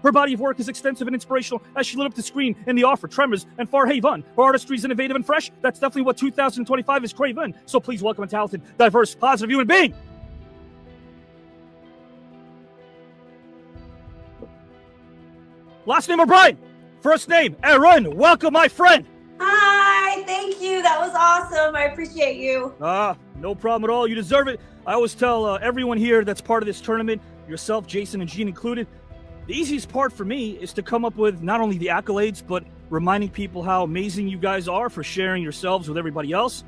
Her body of work is extensive and inspirational as she lit up the screen in The Offer, Tremors, and Far Haven. Her artistry is innovative and fresh. That's definitely what 2025 is craving. So please welcome a talented, diverse, positive human being. Last name O'Brien. First name Erin. Welcome, my friend. Hi, thank you. That was awesome. I appreciate you. No problem at all. You deserve it. I always tell everyone here that's part of this tournament, yourself, Jason, and Gene included, the easiest part for me is to come up with not only the accolades, but reminding people how amazing you guys are for sharing yourselves with everybody else,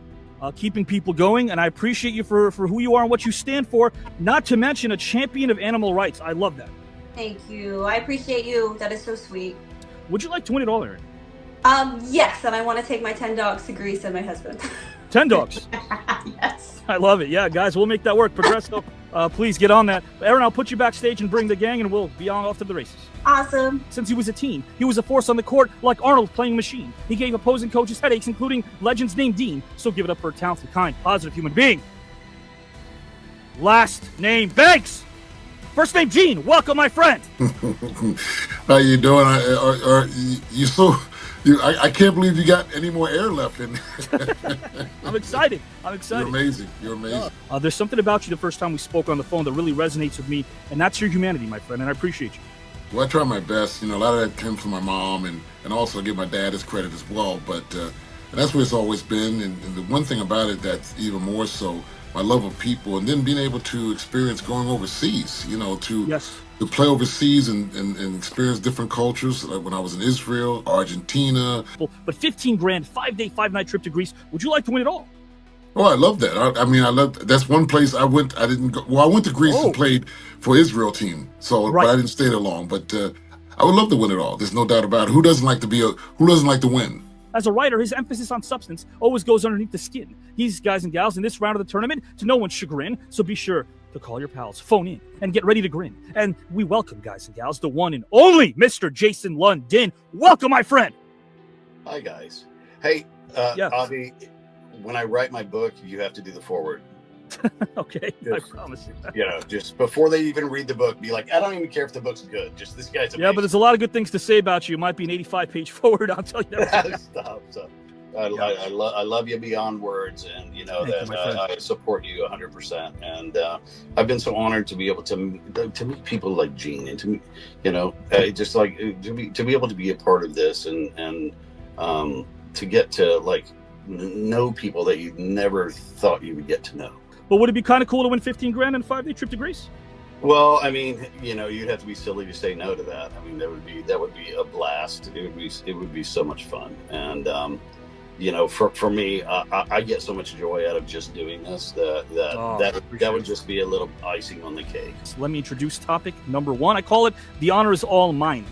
keeping people going. And I appreciate you for who you are and what you stand for, not to mention a champion of animal rights. I love that. Thank you. I appreciate you. That is so sweet. Would you like to win it all, Erin? Yes, and I want to take my 10 dogs to Greece and my husband. 10 dogs? Yes. I love it. Yeah, guys, we'll make that work. Progresso, please get on that. Erin, I'll put you backstage and bring the gang, and we'll be on off to the races. Awesome. Since he was a teen, he was a force on the court like Arnold playing machine. He gave opposing coaches headaches, including legends named Dean. So give it up for a talented, kind, positive human being. Last name Banks. First name Gene. Welcome, my friend. How you doing? I can't believe you got any more air left in. I'm excited. You're amazing. There's something about you the first time we spoke on the phone that really resonates with me, and that's your humanity, my friend, and I appreciate you. Well, I try my best. A lot of that came from my mom, and also I give my dad his credit as well. But and that's what it's always been. And the one thing about it that's even more so, my love of people, and then being able to experience going overseas, to play overseas and experience different cultures, like when I was in Israel, Argentina. But 15 grand, 5-day, 5-night trip to Greece. Would you like to win it all? Oh, I love that. I love that's one place I went. I didn't go. Well, I went to Greece and played for Israel team. So, right. But I didn't stay there long. But I would love to win it all. There's no doubt about it. Who doesn't like to win? As a writer, his emphasis on substance always goes underneath the skin. He's, guys and gals, in this round of the tournament, to no one's chagrin, so be sure to call your pals, phone in, and get ready to grin. And we welcome, guys and gals, the one and only Mr. Jason London. Welcome, my friend. Hi, guys. Hey, Avi, when I write my book, you have to do the foreword. Okay, I promise you. Just before they even read the book, be like, I don't even care if the book's good. Just this guy's amazing. Yeah, but there's a lot of good things to say about you. It might be an 85-page forward, I'll tell you that. Stop. I love you beyond words, and I support you 100%. And I've been so honored to be able to meet people like Gene, and just like to be able to be a part of this, and to get to know people that you never thought you would get to know. But would it be kind of cool to win 15 grand and a 5-day trip to Greece? Well, you'd have to be silly to say no to that. That would be a blast. It would be so much fun. And for me, I get so much joy out of just doing this that would just be a little icing on the cake. So let me introduce topic number 1. I call it The Honor Is All Mine.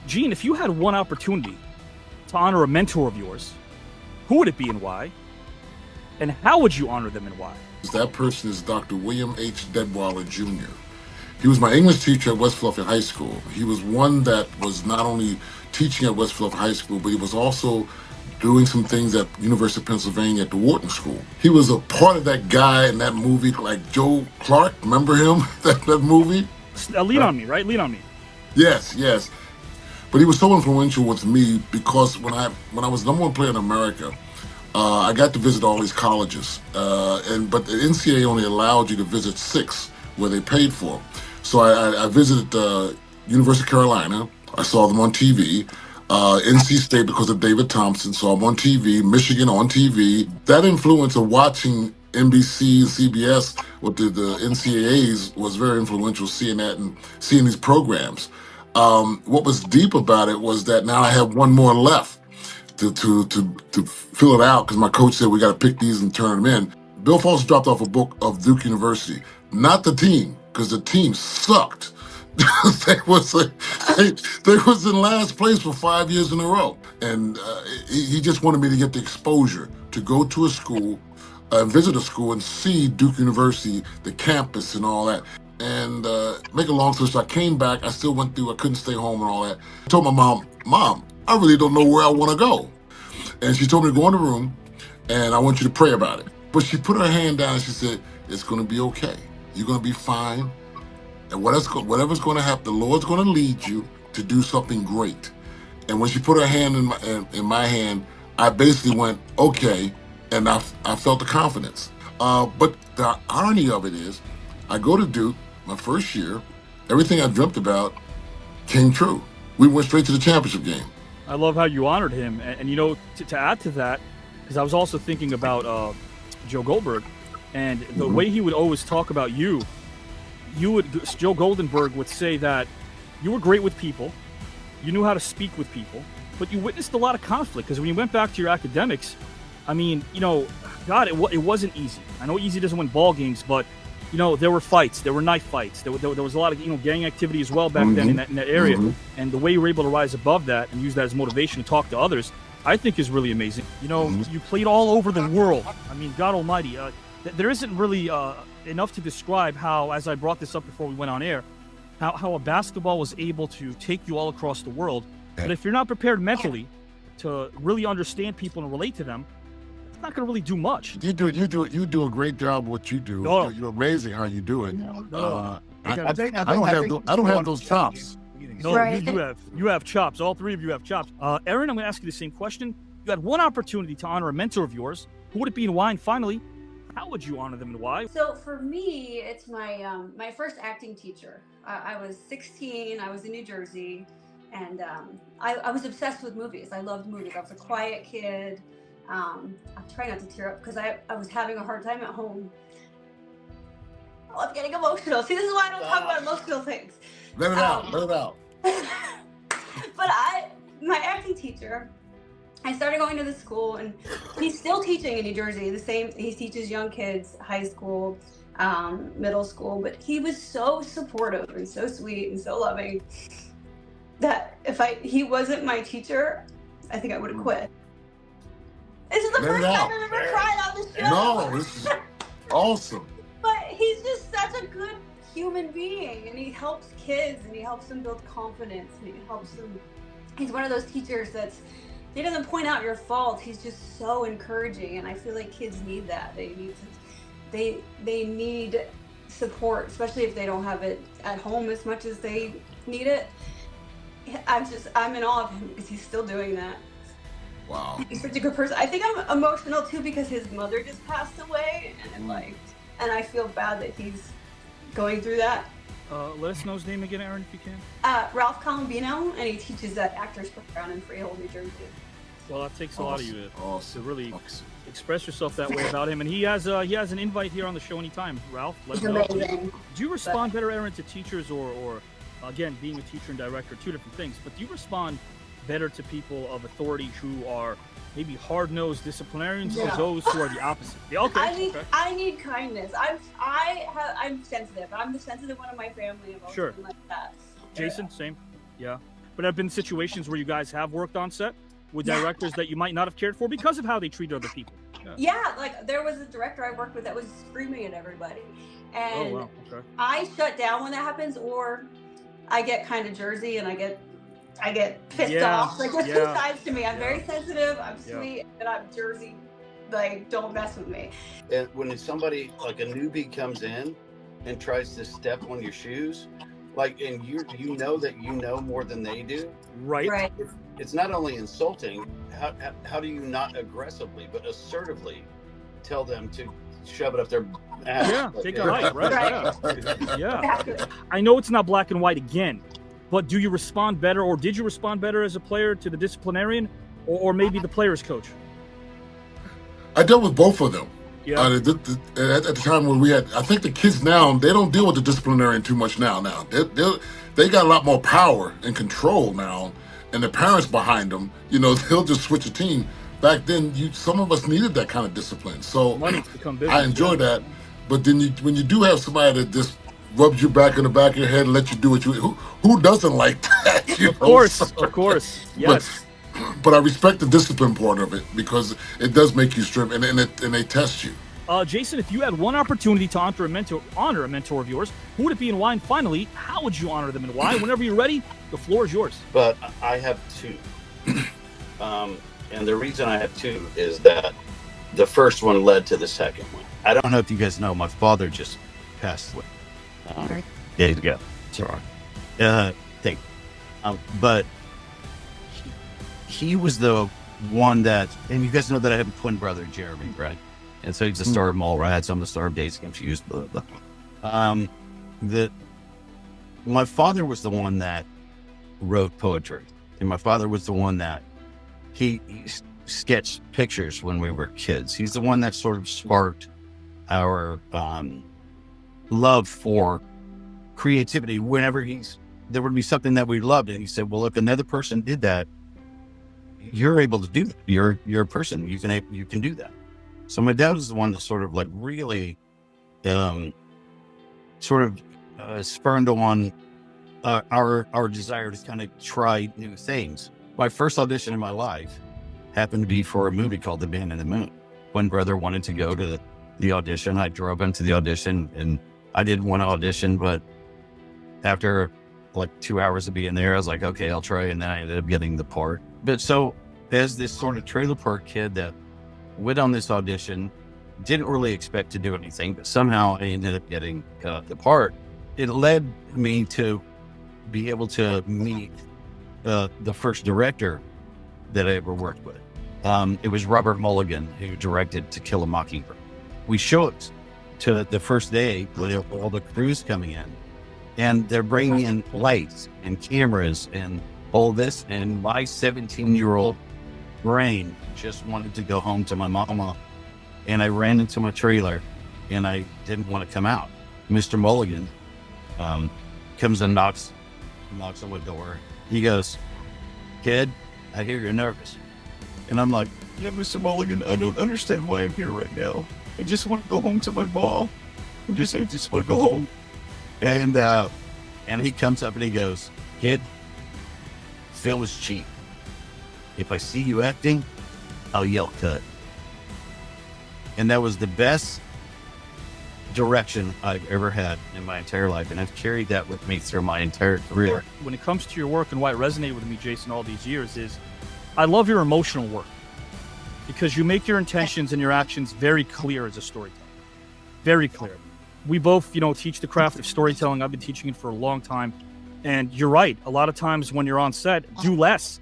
Gene, if you had one opportunity to honor a mentor of yours, who would it be and why? And how would you honor them and why? That person is Dr. William H. Deadwaller Jr. He was my English teacher at West Philadelphia High School. He was one that was not only teaching at West Philadelphia High School, but he was also doing some things at University of Pennsylvania at the Wharton School. He was a part of that guy in that movie, like Joe Clark. Remember him, that movie? Lean on Me, right? Lean on Me. Yes. But he was so influential with me because when I was number 1 player in America, I got to visit all these colleges, but the NCAA only allowed you to visit 6 where they paid for. So I visited University of Carolina. I saw them on TV. NC State because of David Thompson, saw them on TV. Michigan on TV. That influence of watching NBC and CBS with the NCAAs was very influential, seeing that and seeing these programs. What was deep about it was that now I have one more left to fill it out, because my coach said we got to pick these and turn them in. Bill Foster dropped off a book of Duke University, not the team, because the team sucked. they was in last place for 5 years in a row, and he just wanted me to get the exposure to go to a school, visit a school, and see Duke University, the campus, and all that. And make a long story short, I came back. I still went through. I couldn't stay home and all that. I told my mom, I really don't know where I want to go. And she told me to go in the room, and I want you to pray about it. But she put her hand down and she said, it's going to be okay. You're going to be fine. and whatever's going to happen, the Lord's going to lead you to do something great. And when she put her hand in my hand, I basically went, okay, and I felt the confidence. But the irony of it is, I go to Duke my first year, everything I dreamt about came true. We went straight to the championship game. I love how you honored him, and you know, to add to that, because I was also thinking about Joe Goldberg, and the way he would always talk about you. Joe Goldenberg would say that you were great with people, you knew how to speak with people, but you witnessed a lot of conflict. Because when you went back to your academics, I mean, you know, God, it wasn't easy. I know easy doesn't win ball games, but you know, there were fights, there were knife fights, there was a lot of, you know, gang activity as well back then in that area. And the way you were able to rise above that and use that as motivation to talk to others, I think is really amazing. You know, you played all over the world. I mean, God Almighty, there isn't really enough to describe how, as I brought this up before we went on air, how a basketball was able to take you all across the world. But if you're not prepared mentally to really understand people and relate to them, it's not going to really do much. You do a great job of what you do. No. You're amazing how you do it. I don't have those chops. No, Right. you have chops. All three of you have chops. Erin, I'm going to ask you the same question. You had one opportunity to honor a mentor of yours. Who would it be and why? And finally, how would you honor them and why? So for me, it's my my first acting teacher. I was 16. I was in New Jersey, and I was obsessed with movies. I loved movies. I was a quiet kid. I'm trying not to tear up because I was having a hard time at home. Oh, I'm getting emotional. See, this is why I don't talk about emotional things. Let it out. Let it out. But my acting teacher, I started going to the school, and he's still teaching in New Jersey. He teaches young kids, high school, middle school. But he was so supportive and so sweet and so loving that if he wasn't my teacher, I think I would have quit. This is the Let it first time out. I've ever cried on the show. No, this is awesome. But he's just such a good human being, and he helps kids, and he helps them build confidence, and he helps them. He's one of those teachers he doesn't point out your faults. He's just so encouraging, and I feel like kids need that. They need support, especially if they don't have it at home as much as they need it. I'm in awe of him because he's still doing that. Wow. He's such a good person. I think I'm emotional too because his mother just passed away, and I feel bad that he's going through that. Let us know his name again, Erin, if you can. Ralph Colombino, and he teaches at Actors Playground in Freehold, New Jersey. Well, that takes a lot of you to really Awesome. express yourself that way about him. And he has an invite here on the show anytime. Ralph, let He's me know. amazing. Do you respond better, Erin, to teachers or again, being a teacher and director, two different things, but do you respond better to people of authority who are maybe hard-nosed disciplinarians or those who are the opposite? Yeah, okay. I need kindness. I'm sensitive. I'm the sensitive one in my family. I've always been like that. Jason, same. Yeah. But have been situations where you guys have worked on set with directors that you might not have cared for because of how they treat other people? Yeah, like there was a director I worked with that was screaming at everybody. And I shut down when that happens, or I get kind of Jersey and I get pissed off. Like there's two sides to me. I'm very sensitive, I'm sweet, and I'm Jersey. Like, don't mess with me. And when somebody like a newbie comes in and tries to step on your shoes, like, and you know that you know more than they do, right? It's not only insulting. How do you not aggressively but assertively tell them to shove it up their ass? Yeah, take a hike, right? Yeah. Exactly. I know it's not black and white again, but do you respond better, or did you respond better as a player to the disciplinarian, or maybe the player's coach? I dealt with both of them. Yeah. At the time when we had, I think the kids now, they don't deal with the disciplinarian too much now. They got a lot more power and control now, and the parents behind them, they'll just switch a team. Back then, some of us needed that kind of discipline. So I enjoy that. But then when you do have somebody that just rubs you back in the back of your head and lets you do what who doesn't like that? Of course, yes. But I respect the discipline part of it because it does make you strip, and they test you. Jason, if you had one opportunity to honor a mentor of yours, who would it be and why? And finally, how would you honor them and why? Whenever you're ready, the floor is yours. But I have two. And the reason I have two is that the first one led to the second one. I don't know if you guys know, my father just passed away. days ago. Sorry. Thank you. But he was the one that, and you guys know that I have a twin brother, Jeremy, right? And so he's the star of Mallrats. I'm the star of Dazed and Confused. Blah, blah, blah. My father was the one that wrote poetry, and my father was the one that he sketched pictures when we were kids. He's the one that sort of sparked our love for creativity. Whenever there would be something that we loved, and he said, "Well, if another person did that, you're able to do that. You're a person. You can do that." So my dad was the one that sort of like really, spurned on our desire to kind of try new things. My first audition in my life happened to be for a movie called The Man in the Moon. One brother wanted to go to the audition. I drove him to the audition, and I didn't want to audition, but after like 2 hours of being there, I was like, okay, I'll try. And then I ended up getting the part. But so as this sort of trailer park kid that went on this audition, didn't really expect to do anything, but somehow I ended up getting the part. It led me to be able to meet the first director that I ever worked with. It was Robert Mulligan, who directed To Kill a Mockingbird. We showed to the first day with all the crews coming in, and they're bringing in lights and cameras and all this, and my 17-year-old brain just wanted to go home to my mama, and I ran into my trailer, and I didn't want to come out. Mr. Mulligan comes and knocks on the door. He goes, "Kid, I hear you're nervous." And I'm like, "Yeah, Mr. Mulligan, I don't understand why I'm here right now. I just want to go home to my mom. I just want to go home." And he comes up and he goes, "Kid, film is cheap. If I see you acting, I'll yell cut." And that was the best direction I've ever had in my entire life. And I've carried that with me through my entire career. When it comes to your work and why it resonated with me, Jason, all these years is I love your emotional work because you make your intentions and your actions very clear as a storyteller. Very clear. We both, teach the craft of storytelling. I've been teaching it for a long time. And you're right. A lot of times when you're on set, do less.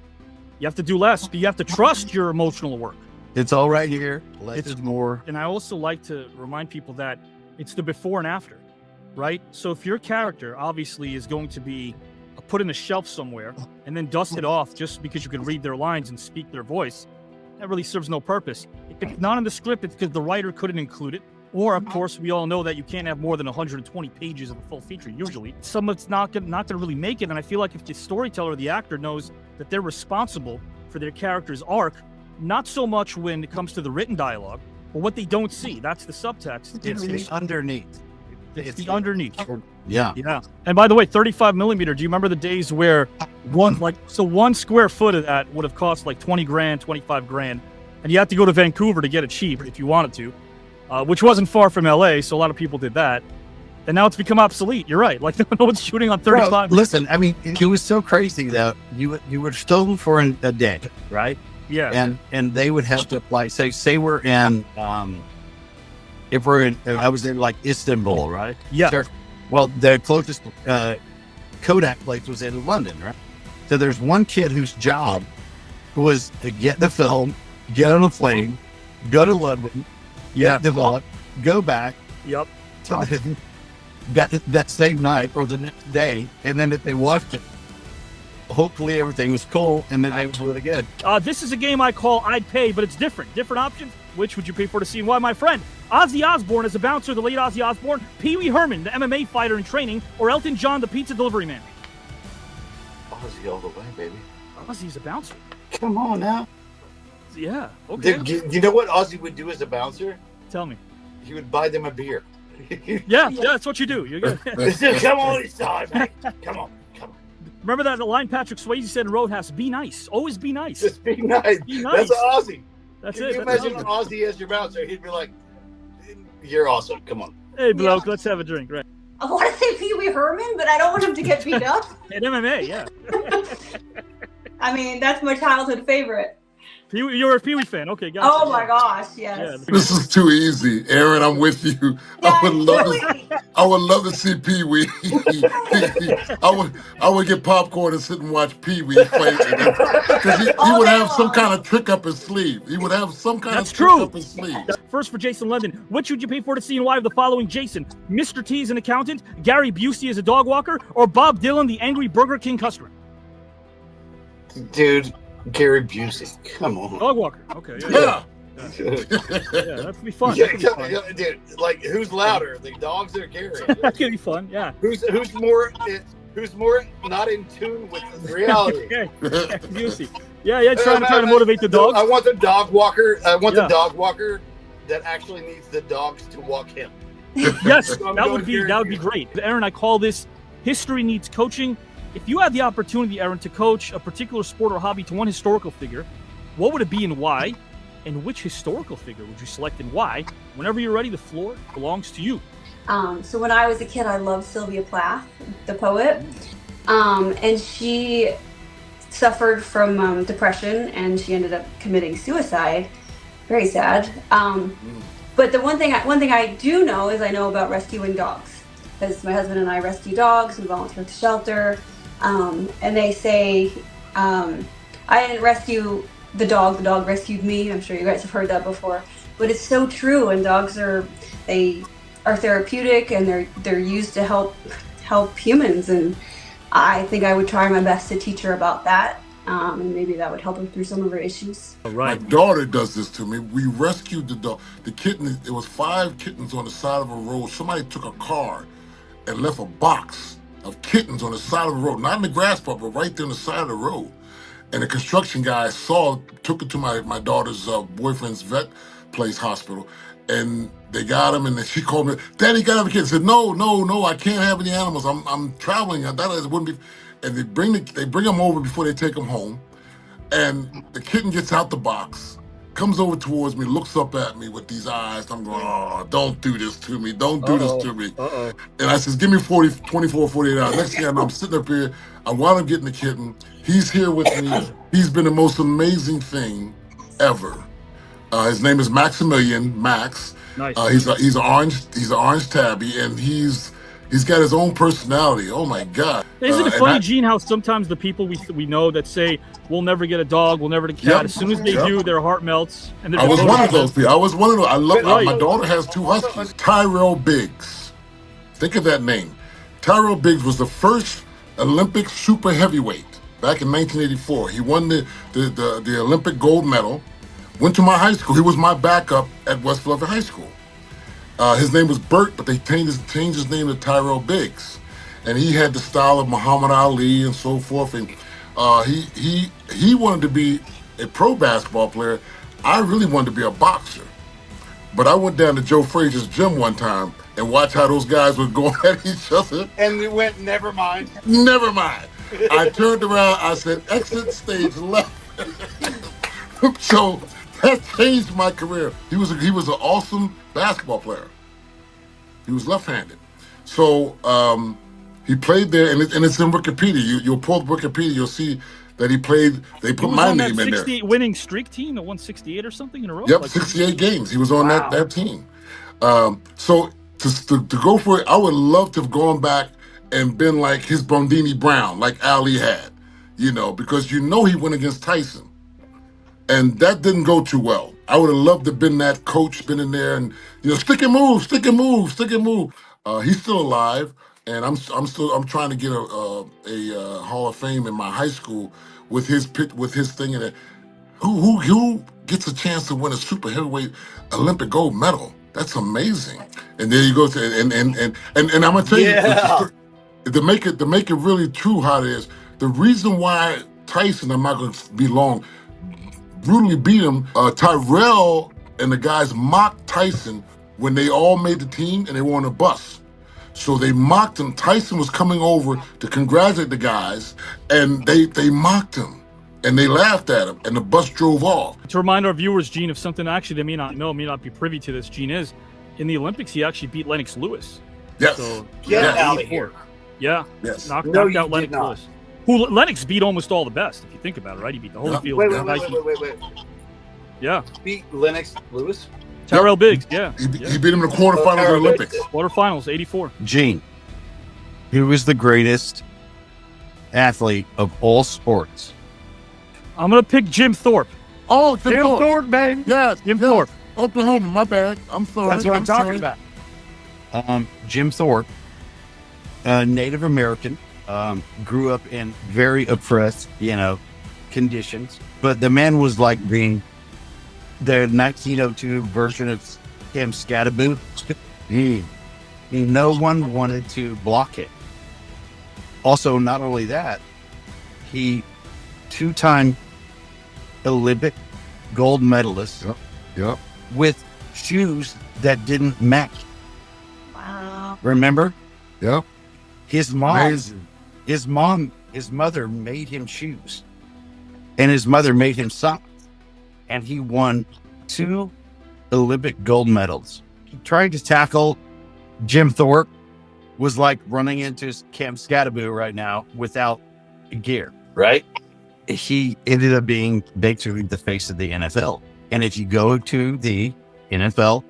You have to do less, but you have to trust your emotional work. It's all right here. Less is more. And I also like to remind people that it's the before and after, right? So if your character obviously is going to be put in a shelf somewhere and then dusted off just because you can read their lines and speak their voice, that really serves no purpose. If it's not in the script, it's because the writer couldn't include it. Or, of course, we all know that you can't have more than 120 pages of a full feature, usually. Someone's not going to really make it. And I feel like if the storyteller or the actor knows that they're responsible for their character's arc, not so much when it comes to the written dialogue, but what they don't see. That's the subtext. It's underneath. It's the underneath. Yeah. Yeah. And by the way, 35 millimeter, do you remember the days where one square foot of that would have cost like 20 grand, 25 grand, and you had to go to Vancouver to get it cheap if you wanted to, which wasn't far from LA, so a lot of people did that. And now it's become obsolete. You're right. Like, no one's shooting on 35. Bro, listen, I mean, it was so crazy that you were stolen for a day, right? Yeah. And they would have to apply, say we're in, I was in like Istanbul, right? Yeah. Well, the closest Kodak place was in London, right? So there's one kid whose job was to get the film, get on a plane, go to London, develop, go back. Yep. That same night or the next day, and then if they watched it, hopefully everything was cool, and then they would do it again. This is a game I call I'd Pay, but it's different. Different options. Which would you pay for to see? And why, my friend? Ozzy Osbourne as a bouncer, the late Ozzy Osbourne, Pee Wee Herman, the MMA fighter in training, or Elton John, the pizza delivery man? Ozzy all the way, baby. Ozzy's a bouncer. Come on now. Yeah, okay. You know what Ozzy would do as a bouncer? Tell me. He would buy them a beer. Yeah, that's what you do. You're good. Come on, it's time, man. Come on. Remember that line Patrick Swayze said in Roadhouse? Be nice. Always be nice. Just be nice. Be nice. That's Ozzy. That's Can it. you imagine Ozzy as your bouncer? He'd be like, "You're awesome. Come on." Hey, bloke, let's have a drink. Right. I want to say Pee Wee Herman, but I don't want him to get beat up. At MMA, yeah. I mean, that's my childhood favorite. You're a Pee Wee fan. Okay, gotcha. Oh my gosh, yes. This is too easy. Aaron, I'm with you. Yeah, I would love to. I would love to see Pee Wee. I would get popcorn and sit and watch Pee Wee fight because he would have some kind of trick up his sleeve. He would have some kind of trick up his sleeve. First for Jason London, which would you pay for to see and why of the following Jason? Mr. T is an accountant, Gary Busey is a dog walker, or Bob Dylan, the angry Burger King customer? Dude, Gary Busey, come on. Dog walker. Okay. Yeah. Yeah, that'd be fun. Yeah, dude, like who's louder, the dogs or Gary? That could be fun. Yeah. Who's more not in tune with reality? Okay. Busey. Yeah. Trying to motivate the dogs. I want the dog walker. I want the dog walker that actually needs the dogs to walk him. Yes, that would be great. Erin, I call this history needs coaching. If you had the opportunity, Erin, to coach a particular sport or hobby to one historical figure, what would it be and why? And which historical figure would you select and why? Whenever you're ready, the floor belongs to you. So when I was a kid, I loved Sylvia Plath, the poet. And she suffered from depression, and she ended up committing suicide. Very sad. But the one thing I do know is I know about rescuing dogs, because my husband and I rescue dogs. We volunteer at the shelter. And they say, I didn't rescue the dog rescued me. I'm sure you guys have heard that before, but it's so true. And dogs are therapeutic, and they're used to help humans. And I think I would try my best to teach her about that, and maybe that would help her through some of her issues. Right. My daughter does this to me. We rescued the dog, the kitten. It was 5 kittens on the side of a road. Somebody took a car and left a box of kittens on the side of the road, not in the grass part, but right there on the side of the road. And the construction guy took it to my daughter's boyfriend's vet place hospital, and they got him. And then she called me, "Daddy, got have a kid." I said, "No, I can't have any animals. I'm traveling. That wouldn't be." And they bring them over before they take them home. And the kitten gets out the box, comes over towards me, looks up at me with these eyes. I'm going, "Oh, don't do this to me. Don't do this to me." And I says, "Give me 24, 48 hours. Next thing I know, I'm sitting up here. I wound up getting the kitten. He's here with me. He's been the most amazing thing ever. His name is Maximilian, Max. Nice. He's an orange tabby, and he's got his own personality. Oh my God! Isn't it funny, Gene, how sometimes the people we know that say we'll never get a dog, we'll never get a cat, as soon as they do, their heart melts. And I was one of those people. I love. My daughter has 2 huskies. Tyrell Biggs. Think of that name. Tyrell Biggs was the first Olympic super heavyweight back in 1984. He won the Olympic gold medal. Went to my high school. He was my backup at West Philadelphia High School. His name was Bert, but they changed his name to Tyrell Biggs. And he had the style of Muhammad Ali and so forth. And he wanted to be a pro basketball player. I really wanted to be a boxer. But I went down to Joe Frazier's gym one time and watched how those guys were going at each other. And we went, never mind. Never mind. I turned around, I said, exit stage left. So that changed my career. He was an awesome basketball player. He was left-handed. So he played there, and it's in Wikipedia. You'll pull up Wikipedia, you'll see that he played, they put my name in there. 68 winning streak team that won 68 or something in a row? Yep, 68 games. He was on that team. So to go for it, I would love to have gone back and been like his Brondini Brown, like Ali had, because he went against Tyson. And that didn't go too well. I would have loved to have been that coach, been in there and, stick and move. He's still alive, and I'm trying to get a Hall of Fame in my high school with his thing in it. Who gets a chance to win a super heavyweight Olympic gold medal? That's amazing. And there you go. And I'm gonna tell you, to make it really true how it is. The reason why Tyson, I'm not gonna be long, brutally beat him. Tyrell and the guys mocked Tyson when they all made the team and they were on a bus. So they mocked him. Tyson was coming over to congratulate the guys, and they mocked him. And they laughed at him, and the bus drove off. To remind our viewers, Gene, of something actually they may not know, may not be privy to this, Gene is, in the Olympics, he actually beat Lennox Lewis. Yes. So, Get out of here. Yeah. Yes. Knocked out Lennox Lewis. Who Lennox beat almost all the best, if you think about it, right? He beat the Holyfield. Wait. Yeah. Beat Lennox Lewis? Tyrell Biggs, yeah. He beat him in the quarterfinals of the Olympics. Quarterfinals, 84. Gene, who was the greatest athlete of all sports? I'm going to pick Jim Thorpe. Oh, Jim Thorpe. Thorpe, baby. Yes, Jim Thorpe. Oklahoma, my bad. I'm sorry. That's what I'm talking sorry. about. Jim Thorpe, Native American, grew up in very oppressed, conditions. But the man was like being the 1902 version of Cam Scatterboot. No one wanted to block it. Also, not only that, he 2-time Olympic gold medalist. Yep. With shoes that didn't match. Wow. Remember? Yep. His mom, Amazing. his mother made him shoes, and his mother made him socks, and he won 2 Olympic gold medals. He tried to tackle Jim Thorpe, was like running into Cam Scatterboot right now without gear. Right? He ended up being basically the face of the NFL. And if you go to the NFL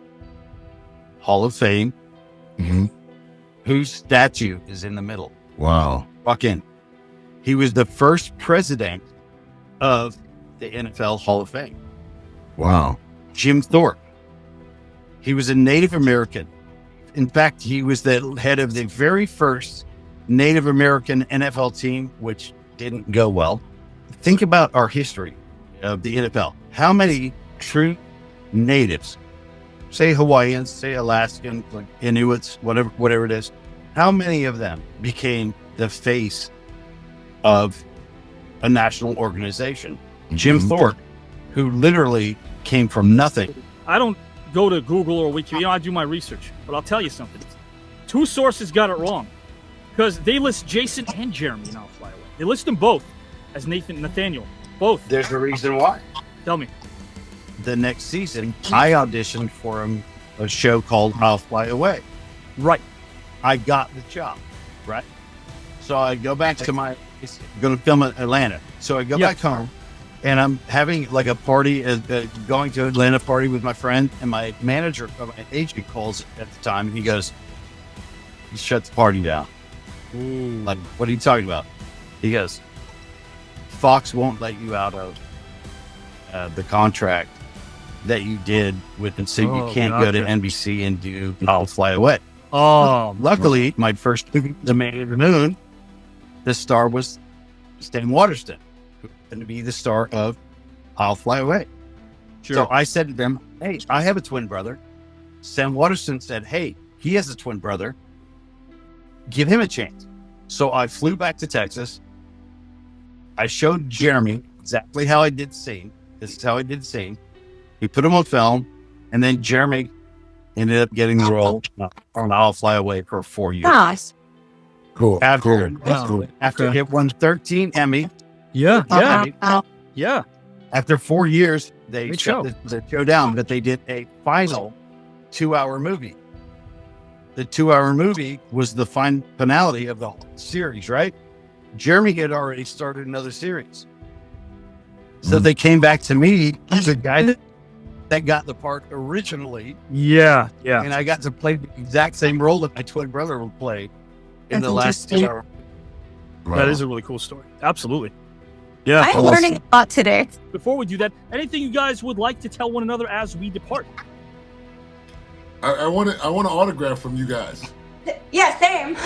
Hall of Fame, whose statue is in the middle? Wow. Walk in. He was the first president of the NFL Hall of Fame. Wow. Jim Thorpe. He was a Native American. In fact, he was the head of the very first Native American NFL team, which didn't go well. Think about our history of the NFL. How many true natives, say Hawaiians, say Alaskans, like Inuits, whatever it is, how many of them became the face of a national organization? Jim Thorpe, who literally came from nothing. I don't go to Google or Wikipedia. I do my research. But I'll tell you something. 2 sources got it wrong. Because they list Jason and Jeremy in I'll Fly Away. They list them both as Nathaniel. Both. There's a reason why. Tell me. The next season, I auditioned for a show called I'll Fly Away. Right. I got the job, right? So I go back to it's going to film in Atlanta. So I go back home, and I'm having like a party, going to Atlanta party with my friend, and my manager, my agent calls at the time, and he goes, he shuts the party down. Ooh. Like, what are you talking about? He goes, Fox won't let you out of the contract that you did with them, so you can't go to NBC and do I'll Fly Away. Oh, Luckily, my first movie, The Man in the Moon, the star was Stan Waterston, who happened to be the star of I'll Fly Away. sure. So I said to them, hey, I have a twin brother. Stan Waterston said, hey, he has a twin brother. Give him a chance. So I flew back to Texas. I showed Jeremy exactly how I did the scene. This is how I did the scene. He put him on film, and then Jeremy ended up getting the role on I'll Fly Away for 4 years. Nice. Cool. After Cool. after it won 13 Emmy, Yeah. Uh-huh. Yeah. after 4 years, they Great shut show. the show down, but they did a final 2-hour movie. The 2-hour movie was the finality of the whole series, right? Jeremy had already started another series. So they came back to me, the guy that got the part originally, Yeah. Yeah. and I got to play the exact same role that my twin brother would play in That's the last interesting. 2 hours. Wow. That is a really cool story. Absolutely. Yeah. I'm learning a lot today. Before we do that, anything you guys would like to tell one another as we depart? I want an autograph from you guys. Yeah, same.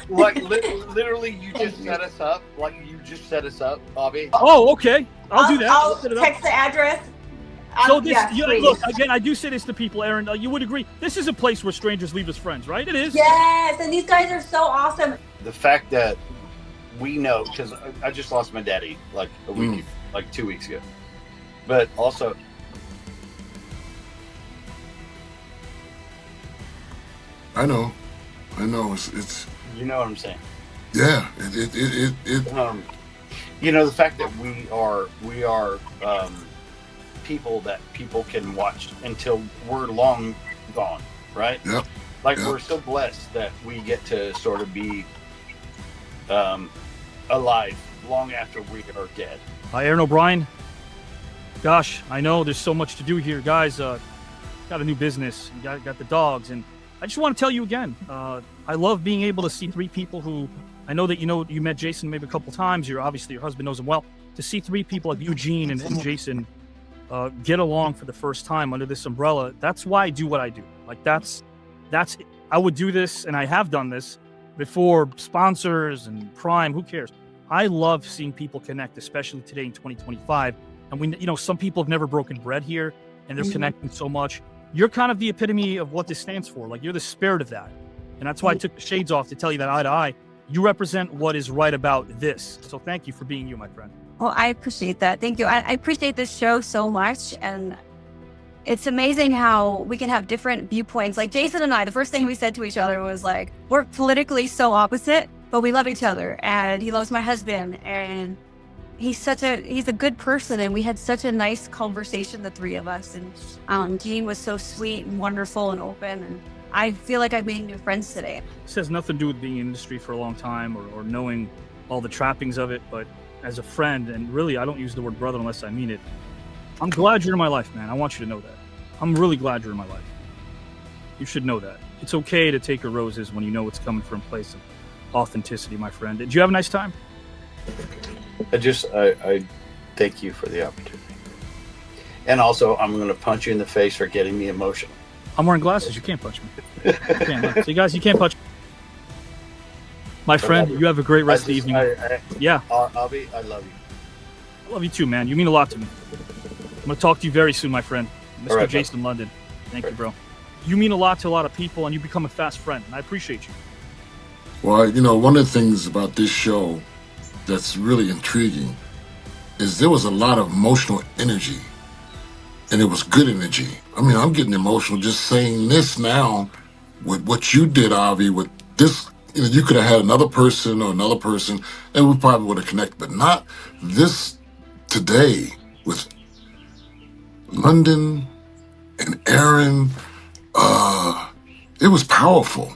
Like literally, you just set us up. Like you just set us up, Bobby. Oh, okay. I'll do that. I'll set it up. text the address. So this, yeah, please. look again. I do say this to people, Erin. You would agree. This is a place where strangers leave as friends, right? It is. Yes, and these guys are so awesome. The fact that we know, because I just lost my daddy like a week, like 2 weeks ago. But also, I know. It's you know what I'm saying. yeah. You know, the fact that we are people that people can watch until we're long gone, right? Yep. Like Yep. we're so blessed that we get to sort of be alive long after we are dead. Hi, Erin O'Brien. Gosh, I know there's so much to do here, guys. got a new business, you got the dogs, and I just want to tell you again, I love being able to see three people who I know that you met Jason maybe a couple times. You're obviously your husband knows him well. To see three people like Eugene and Jason get along for the first time under this umbrella, that's why I do what I do. Like that's I would do this, and I have done this before sponsors and Prime. Who cares? I love seeing people connect, especially today in 2025. And some people have never broken bread here, and they're connecting so much. You're kind of the epitome of what this stands for. Like, you're the spirit of that. And that's why I took the shades off to tell you that eye to eye. You represent what is right about this. So thank you for being you, my friend. Well, I appreciate that. Thank you. I appreciate this show so much. And it's amazing how we can have different viewpoints. Like Jason and I, the first thing we said to each other was like, we're politically so opposite, but we love each other. And he loves my husband. And he's a good person. And we had such a nice conversation, the three of us. And Gene was so sweet and wonderful and open. And I feel like I've made new friends today. This has nothing to do with being in the industry for a long time or knowing all the trappings of it. But as a friend, and really, I don't use the word brother unless I mean it, I'm glad you're in my life, man. I want you to know that. I'm really glad you're in my life. You should know that. It's okay to take your roses when you know it's coming from a place of authenticity, my friend. Did you have a nice time? I thank you for the opportunity. And also, I'm going to punch you in the face for getting me emotional. I'm wearing glasses. You can't punch me. You can't. So you guys, you can't punch me. My friend, you have a great rest of the evening. Yeah. Avi, I love you. I love you too, man. You mean a lot to me. I'm going to talk to you very soon, my friend. Mr. Right, Jason London. Thank you, bro. You mean a lot to a lot of people, and you become a fast friend, and I appreciate you. Well, one of the things about this show that's really intriguing is there was a lot of emotional energy, and it was good energy. I mean, I'm getting emotional just saying this now with what you did, Avi, with this. You could have had another person, and we probably would have connected, but not this today with London and Erin. It was powerful.